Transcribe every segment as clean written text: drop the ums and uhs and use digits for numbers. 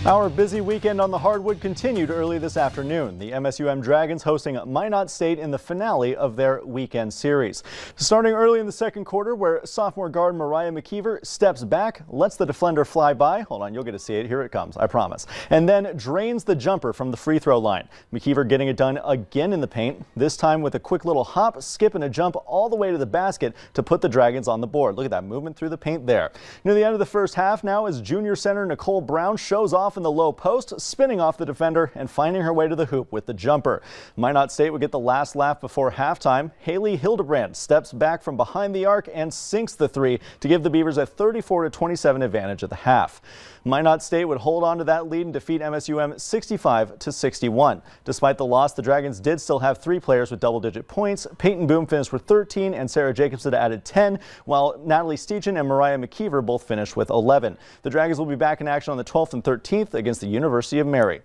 Our busy weekend on the hardwood continued early this afternoon. The MSUM Dragons hosting Minot State in the finale of their weekend series. Starting early in the second quarter, where sophomore guard Mariah McKeever steps back, lets the defender fly by. Hold on, you'll get to see it. Here it comes, I promise. And then drains the jumper from the free throw line. McKeever getting it done again in the paint, this time with a quick little hop, skip, and a jump all the way to the basket to put the Dragons on the board. Look at that movement through the paint there. Near the end of the first half now, as junior center Nicole Brown shows off in the low post, spinning off the defender and finding her way to the hoop with the jumper. Minot State would get the last laugh before halftime. Haley Hildebrand steps back from behind the arc and sinks the three to give the Beavers a 34-27 advantage at the half. Minot State would hold on to that lead and defeat MSUM 65-61. Despite the loss, the Dragons did still have three players with double-digit points. Peyton Boom finished with 13 and Sarah Jacobson added 10, while Natalie Steechan and Mariah McKeever both finished with 11. The Dragons will be back in action on the 12th and 13th against the University of Mary.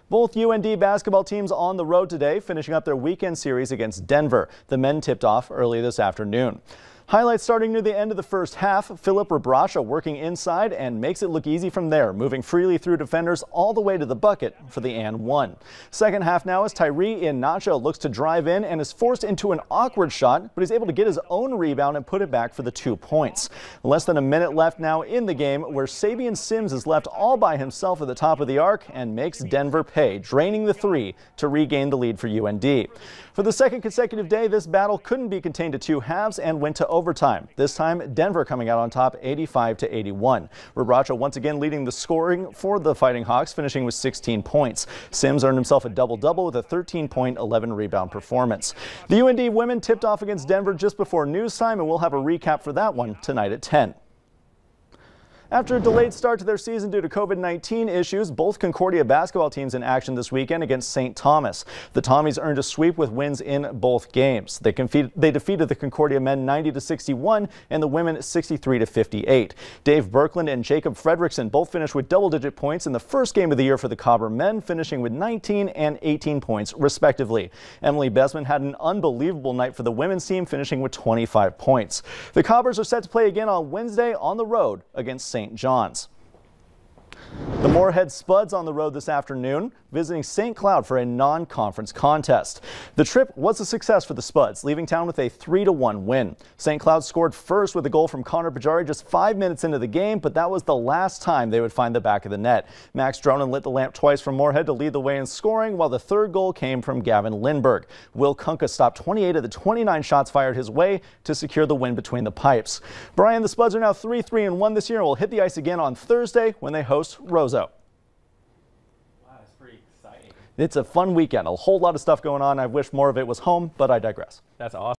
Both UND basketball teams on the road today, finishing up their weekend series against Denver. The men tipped off early this afternoon. Highlights starting near the end of the first half. Philip Rebracha working inside and makes it look easy from there, moving freely through defenders all the way to the bucket for the and one. Second half now as Tyree Inacho looks to drive in and is forced into an awkward shot, but he's able to get his own rebound and put it back for the 2 points. Less than a minute left now in the game, where Sabian Sims is left all by himself at the top of the arc and makes Denver pay, draining the three to regain the lead for UND. For the second consecutive day, this battle couldn't be contained to two halves and went to overtime. This time, Denver coming out on top 85-81. Rebracha once again leading the scoring for the Fighting Hawks, finishing with 16 points. Sims earned himself a double-double with a 13-point, 11-rebound performance. The UND women tipped off against Denver just before news time, and we'll have a recap for that one tonight at 10. After a delayed start to their season due to COVID-19 issues, both Concordia basketball teams in action this weekend against St. Thomas. The Tommies earned a sweep with wins in both games. They defeated the Concordia men 90-61 and the women 63-58. Dave Birkland and Jacob Fredrickson both finished with double-digit points in the first game of the year for the Cobber men, finishing with 19 and 18 points respectively. Emily Besman had an unbelievable night for the women's team, finishing with 25 points. The Cobbers are set to play again on Wednesday on the road against St. John's. The Moorhead Spuds on the road this afternoon, visiting St. Cloud for a non-conference contest. The trip was a success for the Spuds, leaving town with a 3-1 win. St. Cloud scored first with a goal from Connor Pajari just 5 minutes into the game, but that was the last time they would find the back of the net. Max Dronin lit the lamp twice from Moorhead to lead the way in scoring, while the third goal came from Gavin Lindberg. Will Kunka stopped 28 of the 29 shots fired his way to secure the win between the pipes. Brian, the Spuds are now 3-3-1 this year and will hit the ice again on Thursday when they host Roseau. Wow, that's pretty exciting. It's a fun weekend. A whole lot of stuff going on. I wish more of it was home, but I digress. That's awesome.